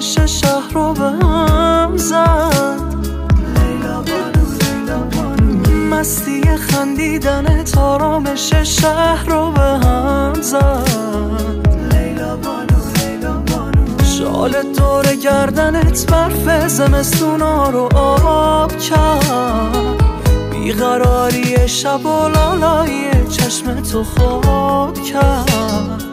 آرامش شهر رو به هم زد. لیلا بانو لیلا بانو، مستی خندیدنت آرامش شهر رو به هم زد. لیلا بانو لیلا بانو، شال دور گردنت برف زمستونا رو آب کرد. بیقراری شب و لالای چشم تو خواب کرد.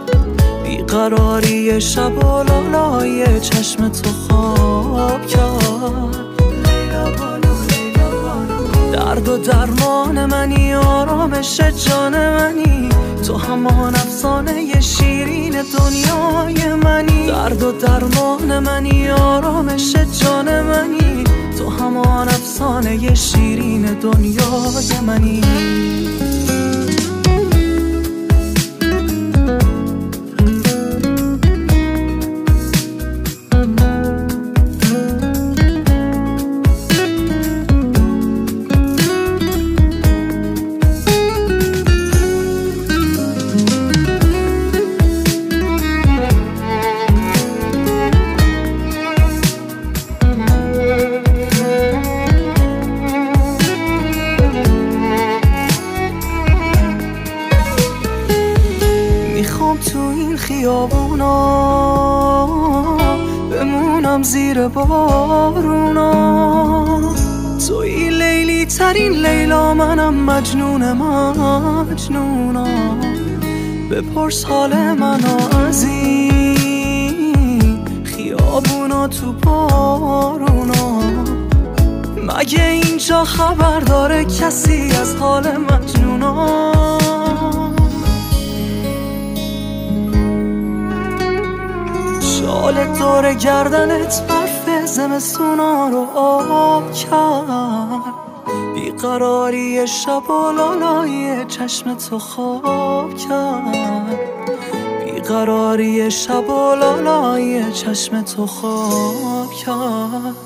بیقراری شب و لالای چشم تو خواب کرد. لیلا بانو لیلا بانو، درد و درمان منی، آرامش جان منی، تو همان افسانه شیرین دنیای منی. درد و درمان منی، آرامش جان منی، تو همان افسانه شیرین دنیای منی. تو این خیابونا بمونم زیر بارونا. توی لیلی ترین لیلا، منم مجنون مجنونا. بپرس حال منو از این خیابونا تو بارونا. مگه اینجا خبر داره کسی از حال مجنونا؟ شال دور گردنت برف زمستونا رو آب کرد. بیقراری شب و لالای چشم تو خواب کرد. بیقراری شب و لالای چشم تو خواب کرد.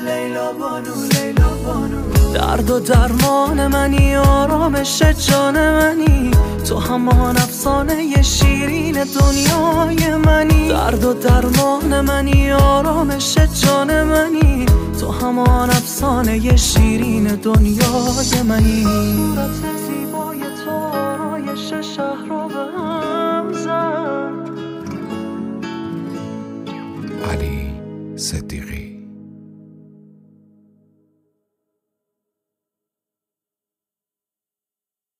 لیلا بانو لیلا بانو، درد و درمان منی، آرامش جان منی، تو همان افسانه شیرین دنیای منی. درد و درمان منی، آرامش جان منی، تو همان افسانه شیرین دنیای منی. صورت زیبای تو آرایش شهر رو به هم زد. علی صدیقی.